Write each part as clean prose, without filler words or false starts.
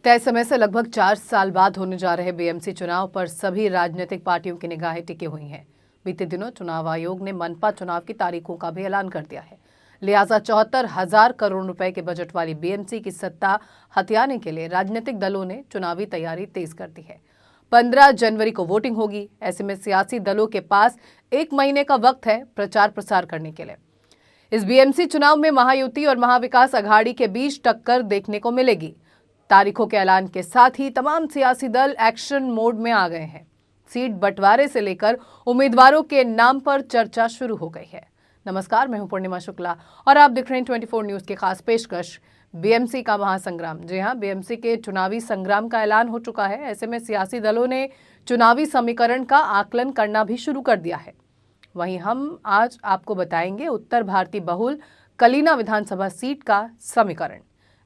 तय समय से लगभग 4 साल बाद होने जा रहे बीएमसी चुनाव पर सभी राजनीतिक पार्टियों की निगाहें टिकी हुई हैं। बीते दिनों चुनाव आयोग ने मनपा चुनाव की तारीखों का भी ऐलान कर दिया है। लिहाजा 74,000 करोड़ रुपए के बजट वाली बीएमसी की सत्ता हथियाने के लिए राजनीतिक दलों ने चुनावी तैयारी तेज कर दी है। 15 जनवरी को वोटिंग होगी। ऐसे में सियासी दलों के पास 1 महीने का वक्त है प्रचार प्रसार करने के लिए। इस बीएमसी चुनाव में महायुति और महाविकास अघाड़ी के बीच टक्कर देखने को मिलेगी। तारीखों के ऐलान के साथ ही तमाम सियासी दल एक्शन मोड में आ गए हैं। सीट बंटवारे से लेकर उम्मीदवारों के नाम पर चर्चा शुरू हो गई है। नमस्कार, मैं हूं पूर्णिमा शुक्ला और आप देख रहे हैं 24 न्यूज की खास पेशकश बीएमसी का महासंग्राम। जी हां, बीएमसी के चुनावी संग्राम का ऐलान हो चुका है। ऐसे में सियासी दलों ने चुनावी समीकरण का आकलन करना भी शुरू कर दिया है। वहीं हम आज आपको बताएंगे उत्तर भारतीय बहुल कलीना विधानसभा सीट का समीकरण,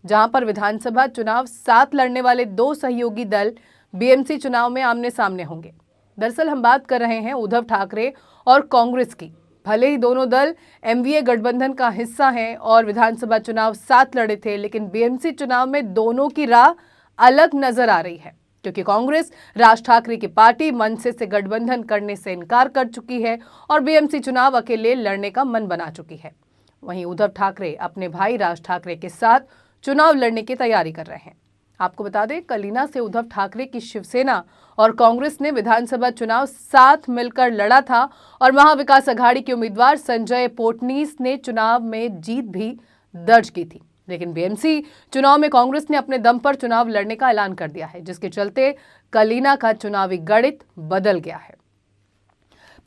जहां पर विधानसभा चुनाव 7 लड़ने वाले 2 सहयोगी दल बीएमसी चुनाव में आमने सामने होंगे। दरअसल हम बात कर रहे हैं उद्धव ठाकरे और कांग्रेस की। भले ही दोनों दल एमवीए गठबंधन का हिस्सा हैं और विधानसभा चुनाव 7 लड़े थे, लेकिन बीएमसी चुनाव में दोनों की राह अलग नजर आ रही है, क्योंकि कांग्रेस राज ठाकरे की पार्टी मनसे से गठबंधन करने से इनकार कर चुकी है और बीएमसी चुनाव अकेले लड़ने का मन बना चुकी है। वहीं उद्धव ठाकरे अपने भाई राज ठाकरे के साथ चुनाव लड़ने की तैयारी कर रहे हैं। आपको बता दें, कलीना से उद्धव ठाकरे की शिवसेना और कांग्रेस ने विधानसभा चुनाव साथ मिलकर लड़ा था और महाविकास अघाड़ी के उम्मीदवार संजय पोटनीस ने चुनाव में जीत भी दर्ज की थी। लेकिन बीएमसी चुनाव में कांग्रेस ने अपने दम पर चुनाव लड़ने का ऐलान कर दिया है, जिसके चलते कलीना का चुनावी गणित बदल गया है।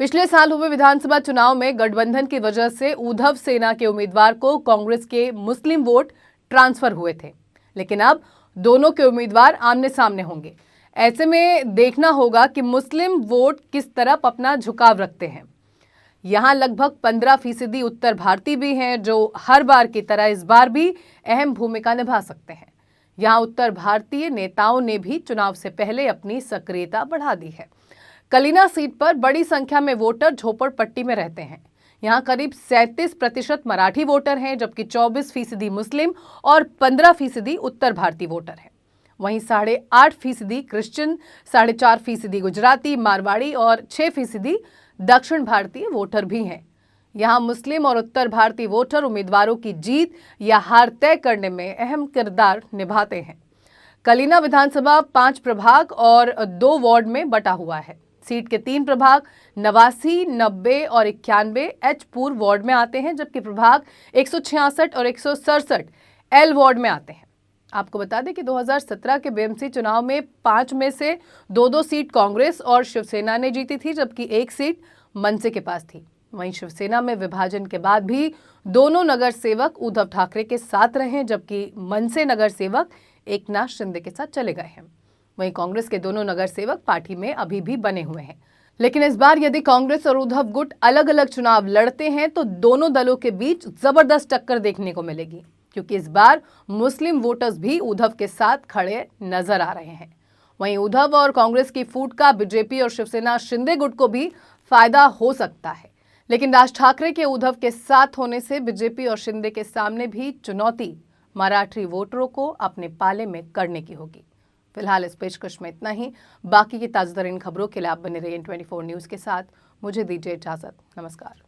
पिछले साल हुए विधानसभा चुनाव में गठबंधन की वजह से उद्धव सेना के उम्मीदवार को कांग्रेस के मुस्लिम वोट ट्रांसफर हुए थे, लेकिन अब दोनों के उम्मीदवार आमने सामने होंगे। ऐसे में देखना होगा कि मुस्लिम वोट किस तरफ अपना झुकाव रखते हैं। यहां लगभग 15% उत्तर भारतीय भी हैं, जो हर बार की तरह इस बार भी अहम भूमिका निभा सकते हैं। यहां उत्तर भारतीय नेताओं ने भी चुनाव से पहले अपनी सक्रियता बढ़ा दी है। कलीना सीट पर बड़ी संख्या में वोटर झोपड़पट्टी में रहते हैं। यहाँ करीब 37% मराठी वोटर हैं, जबकि 24% मुस्लिम और 15% उत्तर भारतीय वोटर हैं। वहीं 8.5% क्रिश्चियन, 4.5% गुजराती, मारवाड़ी और 6% दक्षिण भारतीय वोटर भी हैं। यहाँ मुस्लिम और उत्तर भारतीय वोटर उम्मीदवारों की जीत या हार तय करने में अहम किरदार निभाते हैं। कलीना विधानसभा 5 प्रभाग और 2 वार्ड में बटा हुआ है। सीट के 3 प्रभाग 89, 90 और 91 एच पूर्व वार्ड में आते हैं, जबकि प्रभाग 166 और 167 एल वार्ड में आते हैं। आपको बता दें कि 2017 के बीएमसी चुनाव में 5 में से 2 सीट कांग्रेस और शिवसेना ने जीती थी, जबकि 1 सीट मनसे के पास थी। वहीं शिवसेना में विभाजन के बाद भी दोनों नगर सेवक उद्धव ठाकरे के साथ रहे, जबकि मनसे नगर सेवक एकनाथ शिंदे के साथ चले गए हैं। वहीं कांग्रेस के दोनों नगर सेवक पार्टी में अभी भी बने हुए हैं। लेकिन इस बार यदि कांग्रेस और उद्धव गुट अलग अलग चुनाव लड़ते हैं तो दोनों दलों के बीच जबरदस्त टक्कर देखने को मिलेगी, क्योंकि इस बार मुस्लिम वोटर्स भी उद्धव के साथ खड़े नजर आ रहे हैं। वहीं उद्धव और कांग्रेस की फूट का बीजेपी और शिवसेना शिंदे गुट को भी फायदा हो सकता है, लेकिन राज ठाकरे के उद्धव के साथ होने से बीजेपी और शिंदे के सामने भी चुनौती मराठी वोटरों को अपने पाले में करने की होगी। फिलहाल इस पेशकश में इतना ही। बाकी की ताज़ातरीन खबरों के लिए आप बने रहिए 24 न्यूज़ के साथ। मुझे दीजिए इजाज़त। नमस्कार।